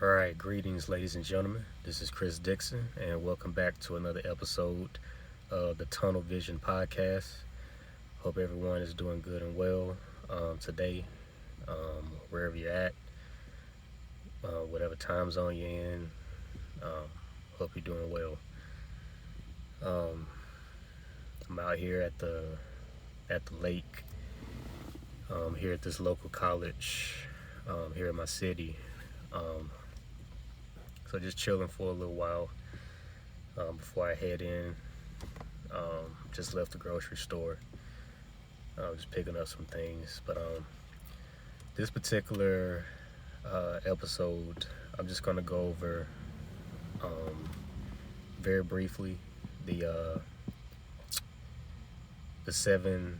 Alright, greetings ladies and gentlemen. This is Chris Dixon and welcome back to another episode of the Tunnel Vision Podcast. Hope everyone is doing good and well today, wherever you're at, whatever time zone you're in. Hope you're doing well. I'm out here at the lake, here at this local college, here in my city. So just chilling for a little while before I head in. Just left the grocery store, just picking up some things. But this particular episode, I'm just gonna go over very briefly the 7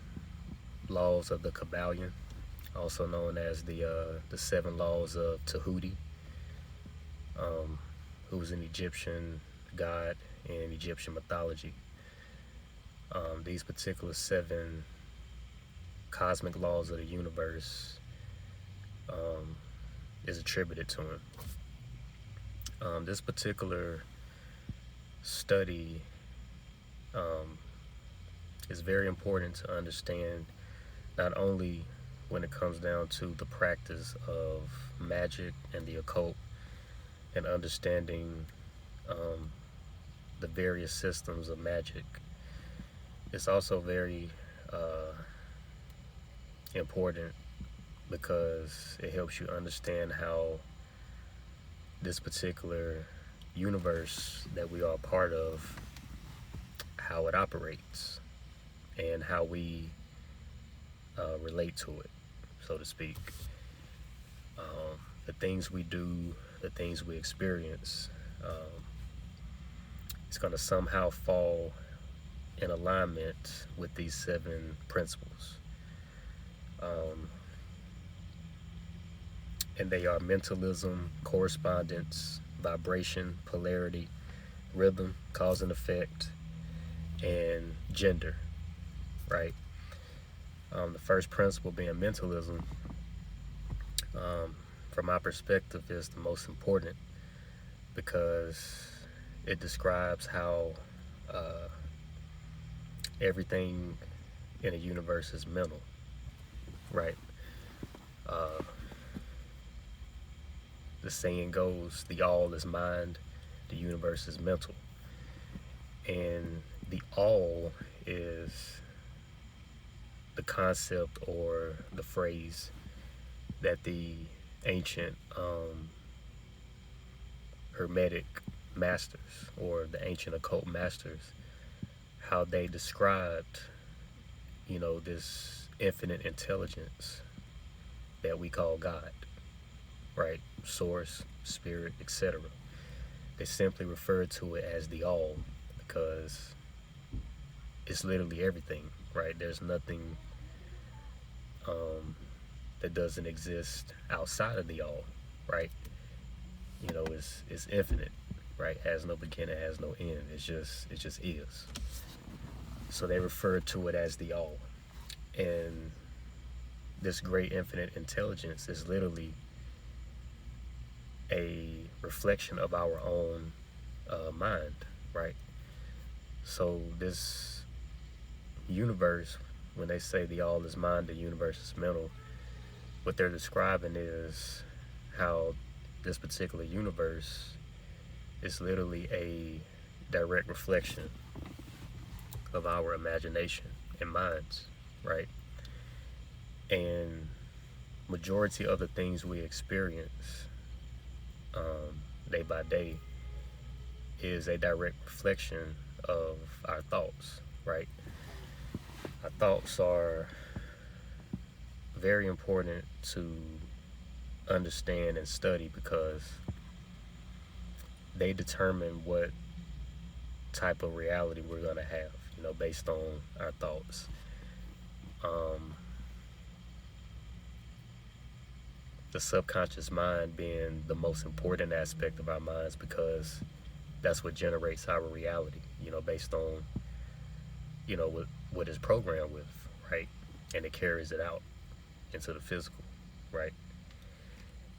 laws of the Kybalion, also known as the 7 laws of Tehuti, who was an Egyptian god in Egyptian mythology. These particular 7 cosmic laws of the universe is attributed to him. This particular study is very important to understand, not only when it comes down to the practice of magic and the occult and understanding the various systems of magic. It's also very important because it helps you understand how this particular universe that we are part of, how it operates and how we relate to it, so to speak. The things we do, the things we experience, it's going to somehow fall in alignment with these 7 principles. And they are mentalism, correspondence, vibration, polarity, rhythm, cause and effect, and gender, right? The first principle being mentalism, from my perspective, is the most important because it describes how everything in the universe is mental, right? The saying goes, the all is mind, the universe is mental. And the all is the concept or the phrase that the ancient Hermetic masters or the ancient occult masters, how they described, this infinite intelligence that we call God, right? Source, spirit, etc. They simply refer to it as the all because it's literally everything, right? There's nothing that doesn't exist outside of the all, right? It's infinite, right? Has no beginning, has no end. It just is. So they refer to it as the all. And this great infinite intelligence is literally a reflection of our own mind, right? So this universe, when they say the all is mind, the universe is mental, what they're describing is how this particular universe is literally a direct reflection of our imagination and minds, right? And majority of the things we experience day by day is a direct reflection of our thoughts, right? Our thoughts are very important to understand and study because they determine what type of reality we're going to have, based on our thoughts. The subconscious mind being the most important aspect of our minds because that's what generates our reality, based on, what it's programmed with, right? And it carries it out into the physical, right?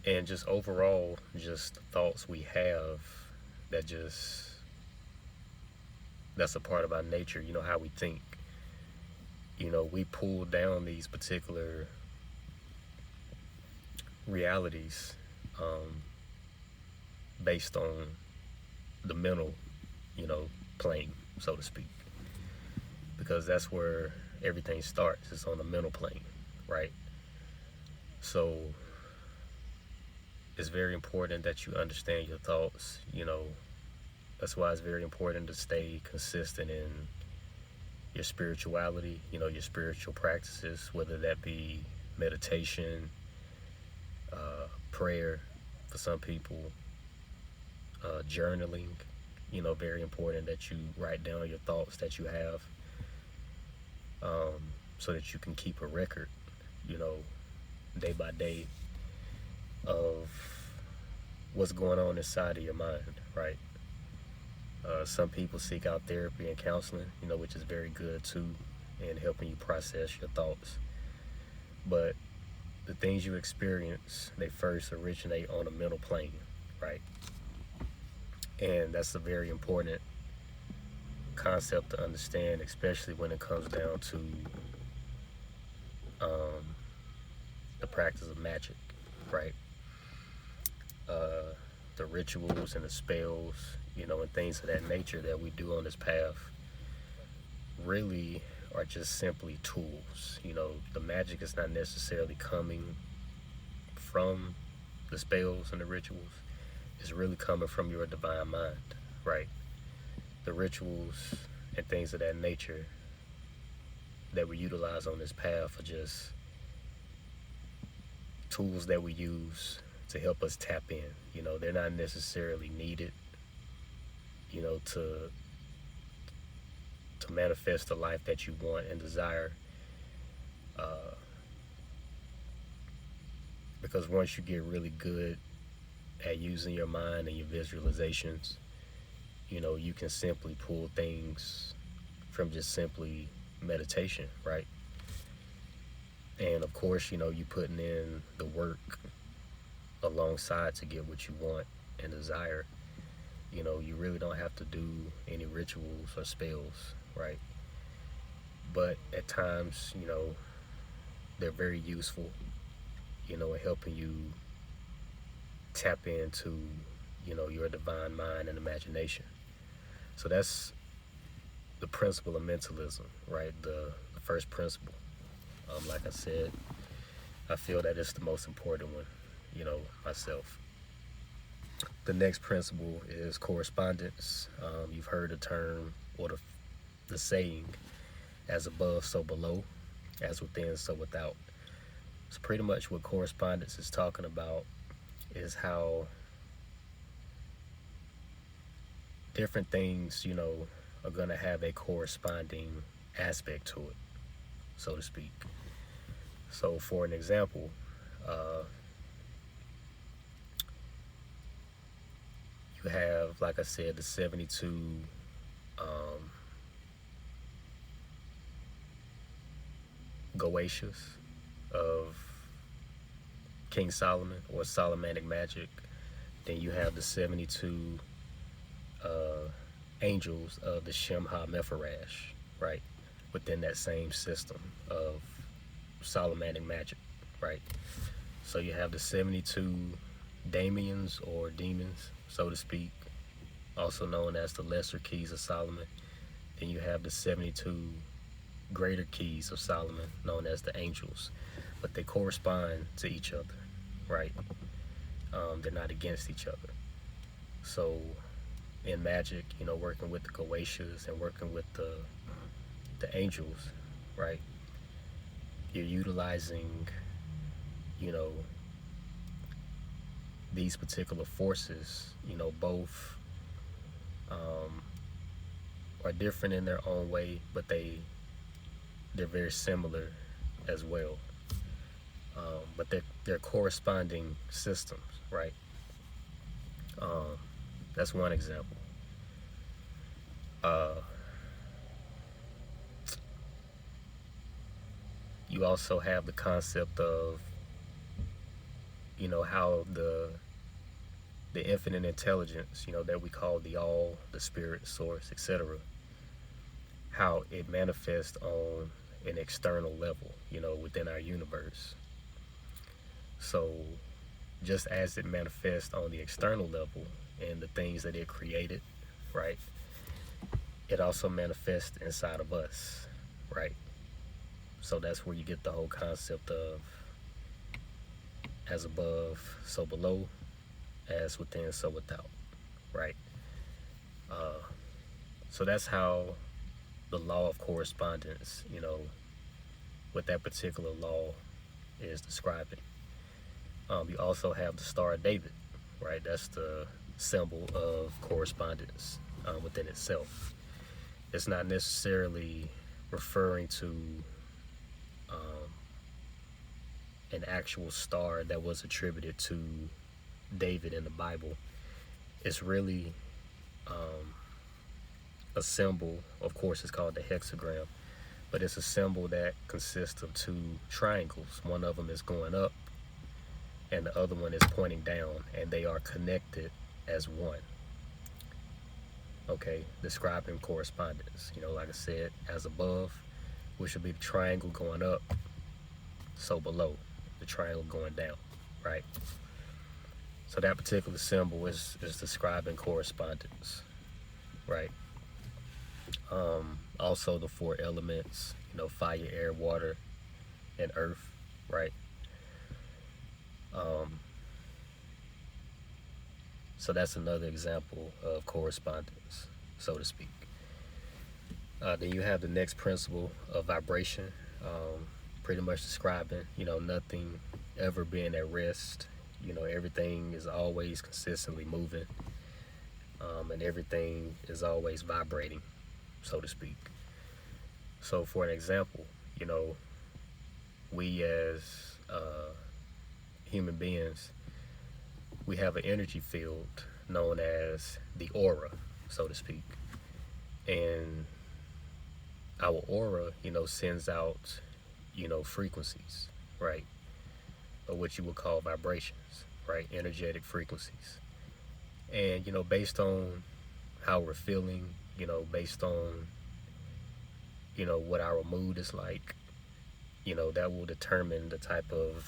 and just overall, just the thoughts we have that just that's a part of our nature. You know how we think. You know, we pull down these particular realities based on the mental, plane, so to speak, because that's where everything starts. It's on the mental plane, right? So it's very important that you understand your thoughts. That's why it's very important to stay consistent in your spirituality, your spiritual practices, whether that be meditation, prayer for some people, journaling. Very important that you write down your thoughts that you have, so that you can keep a record, day by day of what's going on inside of your mind, right? Some people seek out therapy and counseling, which is very good too, in helping you process your thoughts. But the things you experience, they first originate on a mental plane, right? And that's a very important concept to understand, especially when it comes down to the practice of magic, right? The rituals and the spells, and things of that nature that we do on this path really are just simply tools. The magic is not necessarily coming from the spells and the rituals. It's really coming from your divine mind, right? The rituals and things of that nature that we utilize on this path are just tools that we use to help us tap in. They're not necessarily needed, to manifest the life that you want and desire. Because once you get really good at using your mind and your visualizations, you can simply pull things from just simply meditation, right? And of course, you putting in the work alongside to get what you want and desire. You really don't have to do any rituals or spells, right? But at times, they're very useful, in helping you tap into, your divine mind and imagination. So that's the principle of mentalism, right? The first principle. Like I said, I feel that it's the most important one, myself. The next principle is correspondence. You've heard the term or the saying, as above, so below, as within, so without. So pretty much what correspondence is talking about is how different things, are going to have a corresponding aspect to it, so to speak. So for an example, you have, like I said, the 72 Goetias of King Solomon, or Solomonic magic. Then you have the 72 angels of the Shem HaMephorash, right? Within that same system of Solomonic magic, right? So you have the 72 daemons or demons, so to speak, also known as the lesser keys of Solomon. Then you have the 72 greater keys of Solomon, known as the angels, but they correspond to each other, right? They're not against each other. So in magic, working with the Goetias and working with the angels, right? You're utilizing, these particular forces, both are different in their own way, but they're very similar as well. But they're corresponding systems, right? That's one example. You also have the concept of how the infinite intelligence, that we call the all, the spirit, source, etc., how it manifests on an external level, within our universe. So just as it manifests on the external level and the things that it created, right, it also manifests inside of us, right? So that's where you get the whole concept of as above, so below, as within, so without, right? Uh, so that's how the law of correspondence, what that particular law is describing. You also have the Star of David, right? That's the symbol of correspondence within itself. It's not necessarily referring to um, an actual star that was attributed to David in the Bible. It's really a symbol. Of course, it's called the hexagram, but it's a symbol that consists of two triangles. One of them is going up, and the other one is pointing down, and they are connected as one. Okay, describing correspondence. Like I said, as above, which would be the triangle going up, so below, the triangle going down, right? So that particular symbol is describing correspondence, right? Also the four elements, fire, air, water, and earth, right? So that's another example of correspondence, so to speak. Then you have the next principle of vibration, pretty much describing, nothing ever being at rest. Everything is always consistently moving, and everything is always vibrating, so to speak. So for an example, we as human beings, we have an energy field known as the aura, so to speak. And our aura, sends out, frequencies, right? Or what you would call vibrations, right? Energetic frequencies. And, based on how we're feeling, based on, what our mood is like, that will determine the type of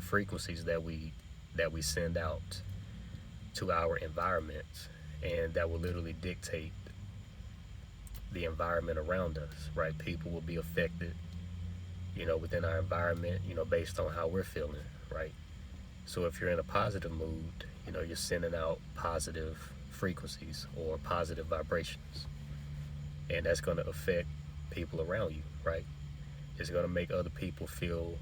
frequencies that we send out to our environment, and that will literally dictate the environment around us, right? People will be affected, within our environment, based on how we're feeling, right? So if you're in a positive mood, you're sending out positive frequencies or positive vibrations, and that's going to affect people around you, right? It's going to make other people feel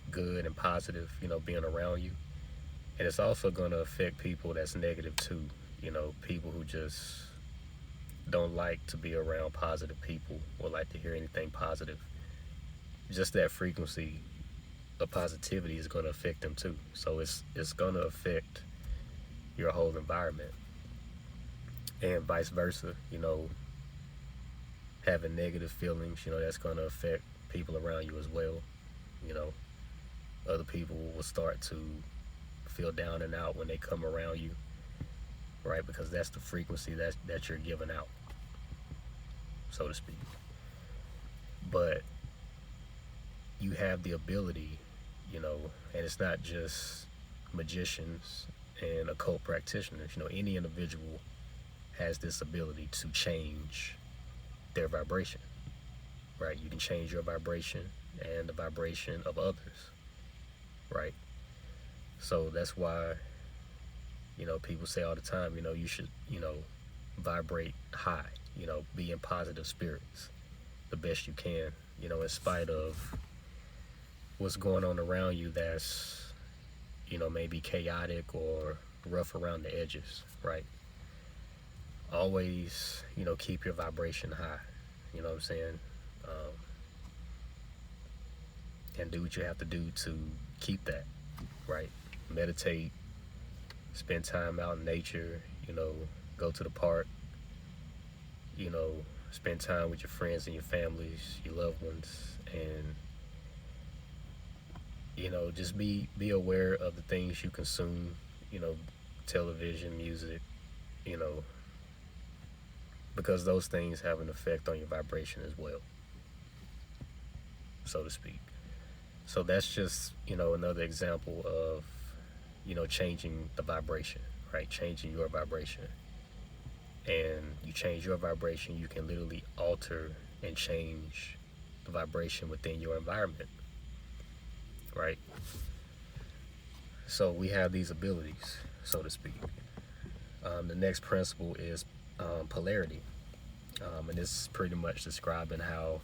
good and positive, being around you. And it's also going to affect people that's negative too, people who just don't like to be around positive people or like to hear anything positive. Just that frequency of positivity is going to affect them too. So it's going to affect your whole environment, and vice versa. Having negative feelings, that's going to affect people around you as well. Other people will start to feel down and out when they come around you, right? Because that's the frequency that you're giving out, so to speak. But you have the ability, and it's not just magicians and occult practitioners. Any individual has this ability to change their vibration, right? You can change your vibration and the vibration of others, right? So that's why, people say all the time, you should, vibrate high, be in positive spirits the best you can, in spite of what's going on around you that's, maybe chaotic or rough around the edges, right? Always, keep your vibration high, you know what I'm saying? And do what you have to do to keep that, right? Meditate, spend time out in nature, go to the park, spend time with your friends and your families, your loved ones, and, just be aware of the things you consume, television, music, you know, because those things have an effect on your vibration as well, so to speak. So that's just, another example of, changing the vibration, right? Changing your vibration. And you change your vibration, you can literally alter and change the vibration within your environment, right? So we have these abilities, so to speak. The next principle is polarity. And this is pretty much describing how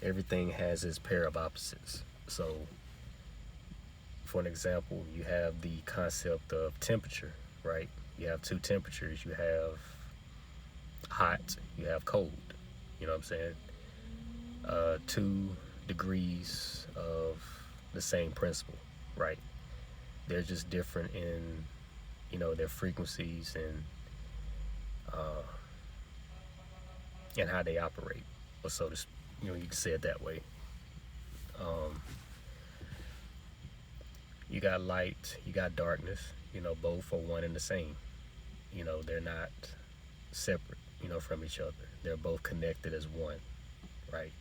everything has its pair of opposites. So, for an example, you have the concept of temperature, right? You have two temperatures. You have hot, you have cold. You know what I'm saying? 2 degrees of the same principle, right? They're just different in, their frequencies and how they operate. Or so to, you can say it that way. You got light, you got darkness. Both are one and the same. They're not separate, from each other. They're both connected as one, right?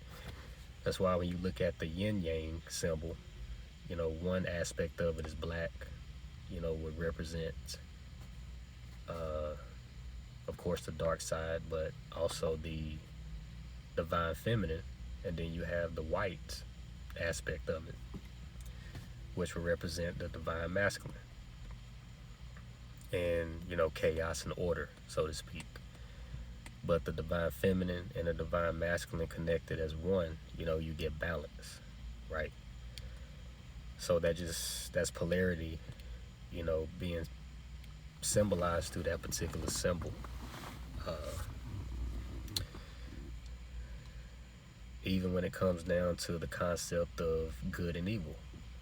That's why when you look at the yin yang symbol, one aspect of it is black, would represent, of course, the dark side, but also the divine feminine. And then you have the white aspect of it, which will represent the divine masculine. And, chaos and order, so to speak. But the divine feminine and the divine masculine connected as one, you get balance, right? So that's polarity, being symbolized through that particular symbol. Even when it comes down to the concept of good and evil,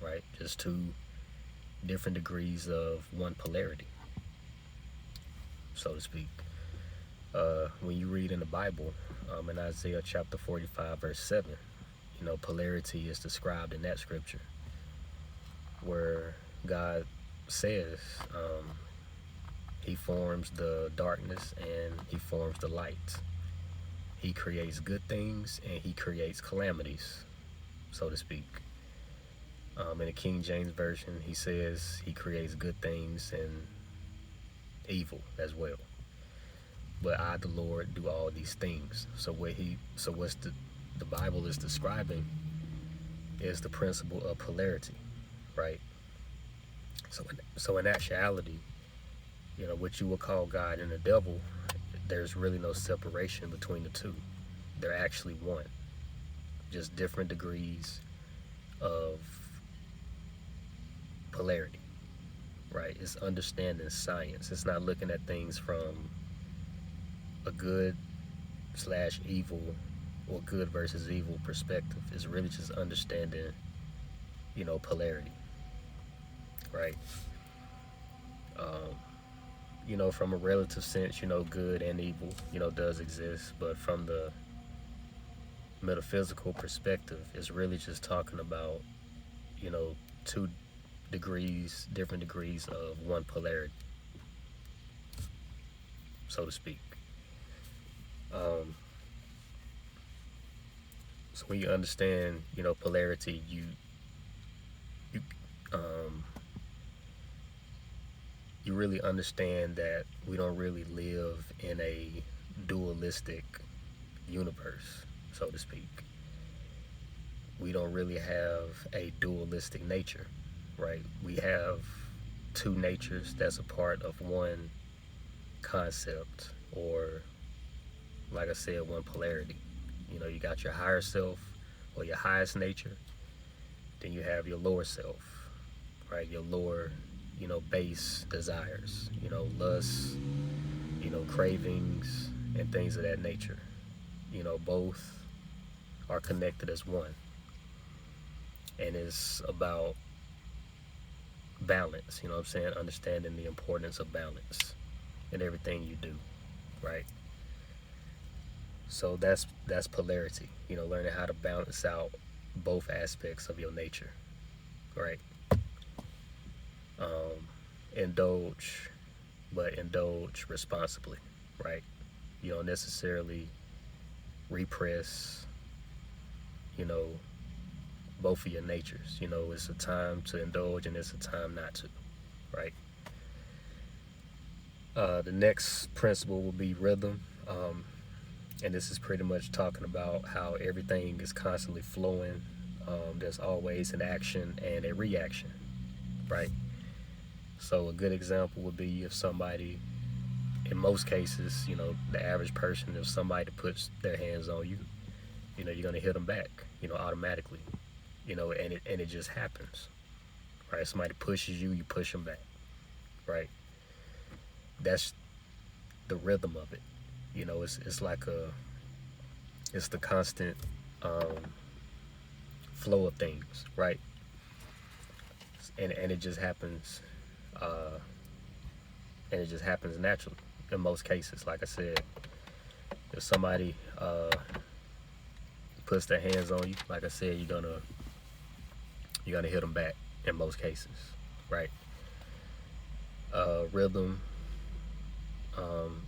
right? Just 2 different degrees of one polarity, so to speak. When you read in the Bible, in Isaiah chapter 45, verse 7, polarity is described in that scripture, where God says he forms the darkness and he forms the light. He creates good things and he creates calamities, so to speak. In the King James Version, he says he creates good things and evil as well. But I, the Lord, do all these things. So what's the Bible is describing is the principle of polarity, right? So in actuality, what you would call God and the devil, there's really no separation between the two. They're actually one, just different degrees of polarity, right? It's understanding science. It's not looking at things from a good/evil or good versus evil perspective. It's really just understanding, polarity, right? From a relative sense, good and evil, does exist, but from the metaphysical perspective, it's really just talking about, 2 different degrees of one polarity, so to speak. So when you understand, polarity, you really understand that we don't really live in a dualistic universe, so to speak. We don't really have a dualistic nature, right? We have 2 natures that's a part of one concept, or like I said, one polarity. You got your higher self or your highest nature, then you have your lower self, right? Your lower, base desires, lusts, cravings, and things of that nature. Both are connected as one. And it's about balance, understanding the importance of balance in everything you do, right? So that's polarity, learning how to balance out both aspects of your nature, right? Um, indulge, but indulge responsibly, right? You don't necessarily repress, you know, both of your natures. You know, it's a time to indulge and it's a time not to, right? The next principle will be rhythm. And this is pretty much talking about how everything is constantly flowing. There's always an action and a reaction, right? So a good example would be if somebody, in most cases, you know, the average person, if somebody puts their hands on you, you know, you're gonna hit them back, you know, automatically, you know, and it just happens, right? Somebody pushes you, you push them back, right? That's the rhythm of it. You know, it's like it's the constant um, flow of things, right? And it just happens, uh, and it just happens naturally in most cases. Like I said, if somebody puts their hands on you, like I said, you're gonna hit them back in most cases, right? Rhythm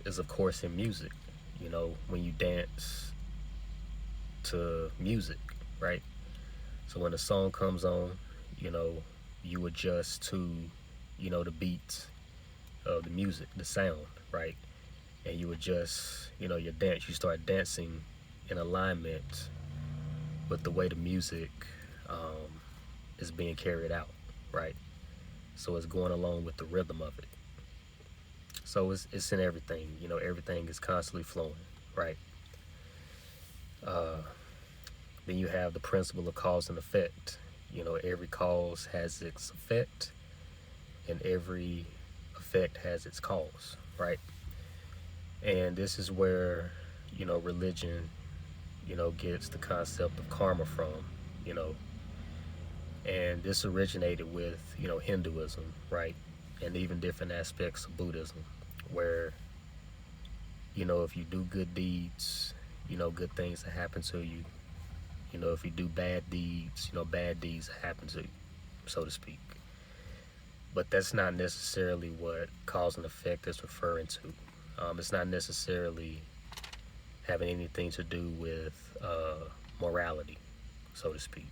is of course in music. You know, when you dance to music, right? So when a song comes on, you know, you adjust to, you know, the beats of the music, the sound, right? And you adjust, you know, your dance. You start dancing in alignment with the way the music um, is being carried out, right? So it's going along with the rhythm of it. So it's in everything, you know, everything is constantly flowing, right? Uh, then you have the principle of cause and effect. You know, every cause has its effect, and every effect has its cause, right? And this is where, you know, religion, you know, gets the concept of karma from, you know. And this originated with, you know, Hinduism, right? And even different aspects of Buddhism, where, you know, if you do good deeds, you know, good things that happen to you. You know, if you do bad deeds, you know, bad deeds happen to you, so to speak. But that's not necessarily what cause and effect is referring to. It's not necessarily having anything to do with morality, so to speak.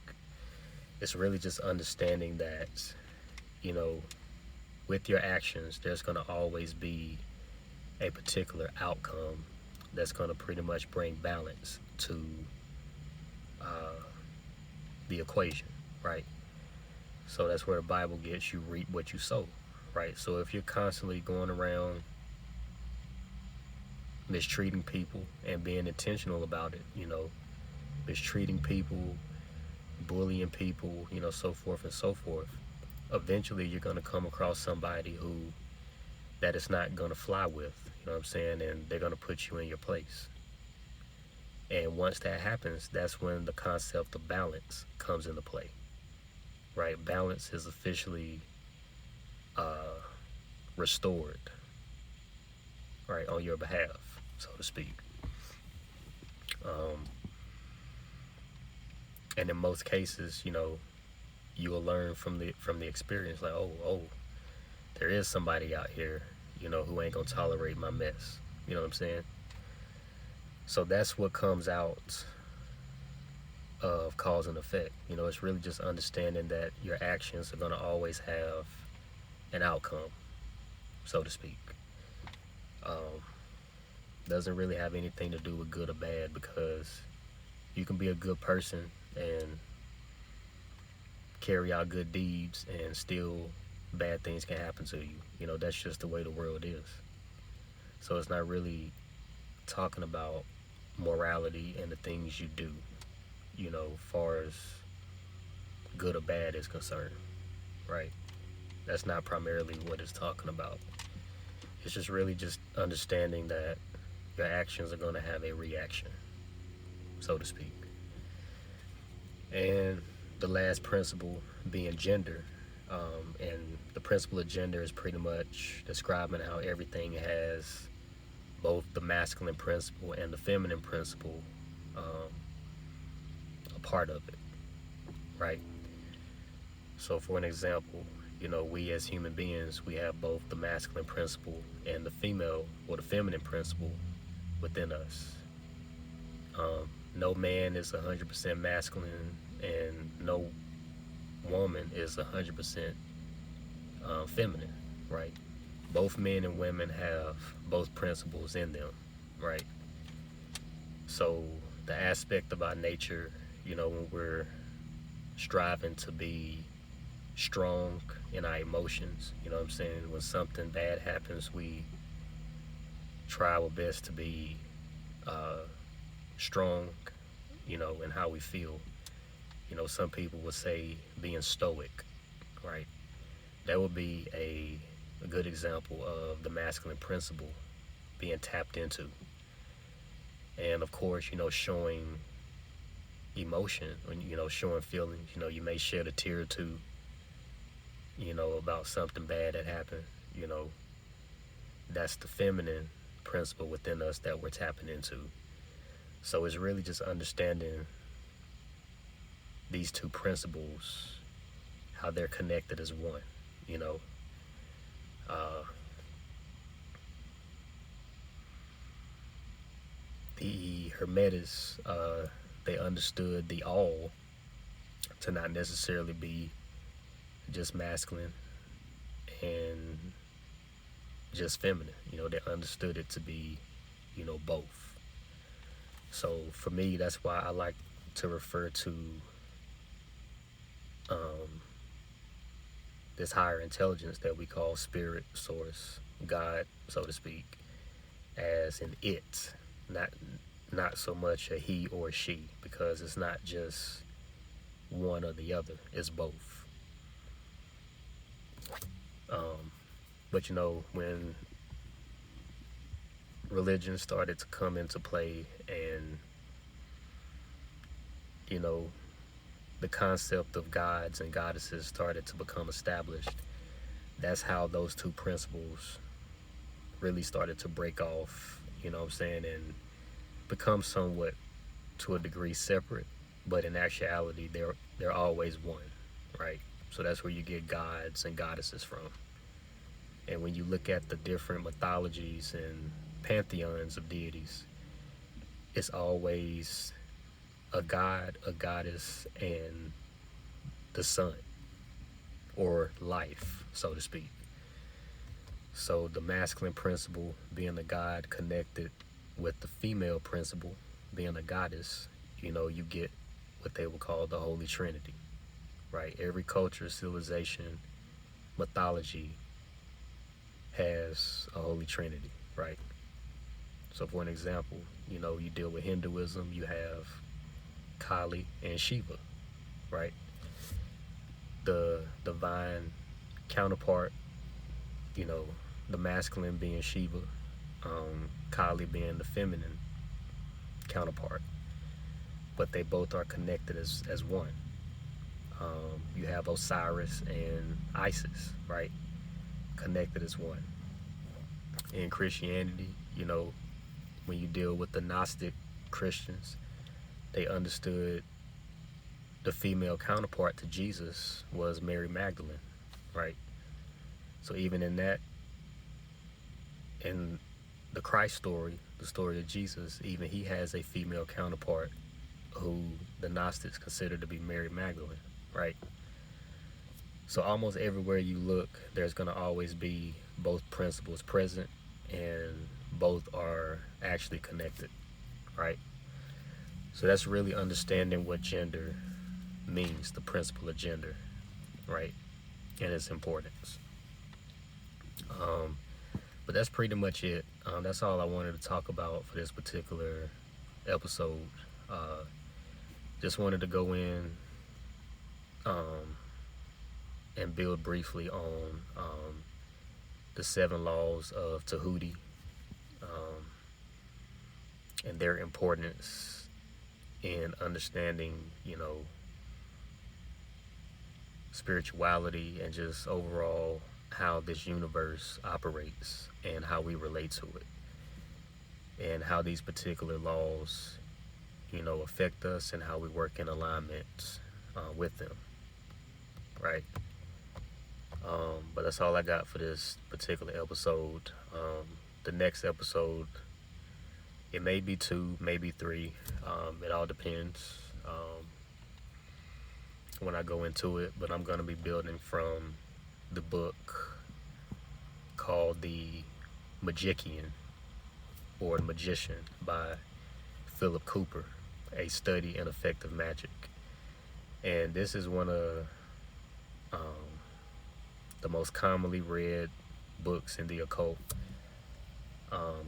It's really just understanding that, you know, with your actions, there's going to always be a particular outcome that's going to pretty much bring balance to uh, the equation, right? So that's where the Bible gets you reap what you sow, right? So if you're constantly going around mistreating people and being intentional about it, you know, mistreating people, bullying people, you know, so forth and so forth, eventually you're going to come across somebody who that is not going to fly with, you know what I'm saying? And they're going to put you in your place. And once that happens, that's when the concept of balance comes into play, right? Balance is officially uh, restored, right, on your behalf, so to speak. Um, and in most cases, you know, you will learn from the experience, like, oh, there is somebody out here, you know, who ain't gonna tolerate my mess. You know what I'm saying? So that's what comes out of cause and effect. You know, it's really just understanding that your actions are gonna always have an outcome, so to speak. Um, doesn't really have anything to do with good or bad, because you can be a good person and carry out good deeds and still bad things can happen to you. You know, that's just the way the world is. So it's not really talking about morality and the things you do, you know, far as good or bad is concerned, right? That's not primarily what it's talking about. It's just really just understanding that your actions are going to have a reaction, so to speak. And the last principle being gender. And the principle of gender is pretty much describing how everything has both the masculine principle and the feminine principle a part of it, right? So for an example, we as human beings, we have both the masculine principle and the female or the feminine principle within us. No man is 100% masculine, and no woman is 100% feminine, right? Both men and women have both principles in them, right? So the aspect of our nature, when we're striving to be strong in our emotions, you know what I'm saying? When something bad happens, we try our best to be strong, in how we feel. Some people would say being stoic, right? That would be a good example of the masculine principle being tapped into. And of course, showing emotion, showing feelings. You may shed a tear or two, about something bad that happened. That's the feminine principle within us that we're tapping into. So it's really just understanding these two principles, how they're connected as one, you know. The Hermetists, they understood the all to not necessarily be just masculine and just feminine. They understood it to be, both. So for me, that's why I like to refer to this higher intelligence that we call spirit, source, God, so to speak, as an it, not so much a he or a she, because it's not just one or the other, it's both. But when religion started to come into play, and the concept of gods and goddesses started to become established, that's how those two principles really started to break off, and become somewhat, to a degree, separate, but in actuality they're always one, right? So that's where you get gods and goddesses from. And when you look at the different mythologies and pantheons of deities, it's always a god, a goddess, and the sun, or life, so to speak. So the masculine principle being a god connected with the female principle being a goddess, you get what they would call the Holy Trinity, right? Every culture, civilization, mythology has a Holy Trinity, right? So for an example, you deal with Hinduism, you have Kali and Shiva, right? The divine counterpart, the masculine being Shiva, Kali being the feminine counterpart. But they both are connected as one. You have Osiris and Isis, right? Connected as one. In Christianity, when you deal with the Gnostic Christians, they understood the female counterpart to Jesus was Mary Magdalene, right? So even in that, in the Christ story, the story of Jesus, even he has a female counterpart who the Gnostics consider to be Mary Magdalene, right? So almost everywhere you look, there's going to always be both principles present, and both are actually connected, right? So that's really understanding what gender means, the principle of gender, right? And its importance. But that's pretty much it. That's all I wanted to talk about for this particular episode. Just wanted to go in and build briefly on the 7 laws of Tehuti, and their importance in understanding, spirituality and just overall how this universe operates and how we relate to it, and how these particular laws, affect us and how we work in alignment with them. right? But that's all I got for this particular episode. The next episode, it may be 2, maybe 3. It all depends when I go into it. But I'm going to be building from the book called The Magician or The Magician by Philip Cooper, A Study in Effective Magic. And this is one of the most commonly read books in the occult.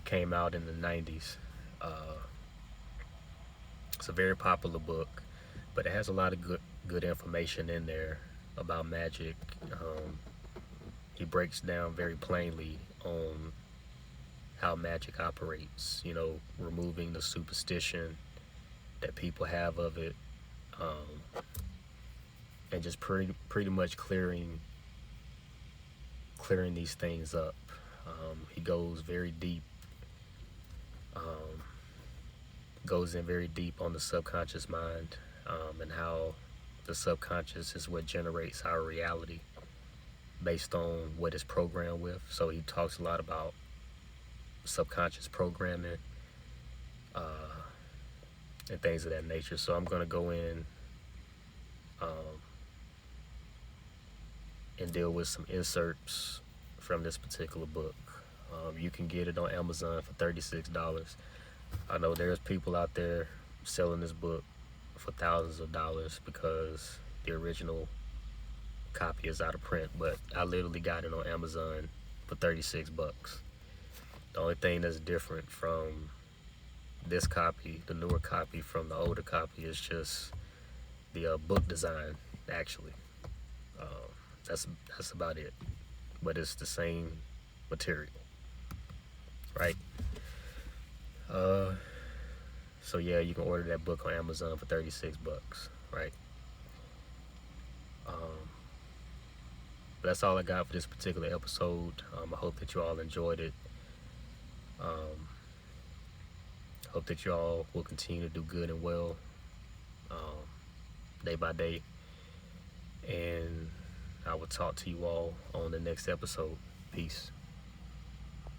Came out in the 90s. It's a very popular book, but it has a lot of good information in there about magic. He breaks down very plainly on how magic operates, removing the superstition that people have of it, and just pretty much clearing these things up. He goes very deep, goes in very deep on the subconscious mind, and how the subconscious is what generates our reality based on what it's programmed with. So he talks a lot about subconscious programming and things of that nature. So I'm going to go in and deal with some inserts from this particular book. You can get it on Amazon for $36. I know there's people out there selling this book for thousands of dollars because the original copy is out of print, but I literally got it on Amazon for $36. The only thing that's different from this copy, the newer copy, from the older copy is just the book design, actually. That's about it, but it's the same material, right? So yeah, you can order that book on Amazon for $36, right? But that's all I got for this particular episode. I hope that you all enjoyed it. Hope that you all will continue to do good and well, day by day. And I will talk to you all on the next episode. Peace.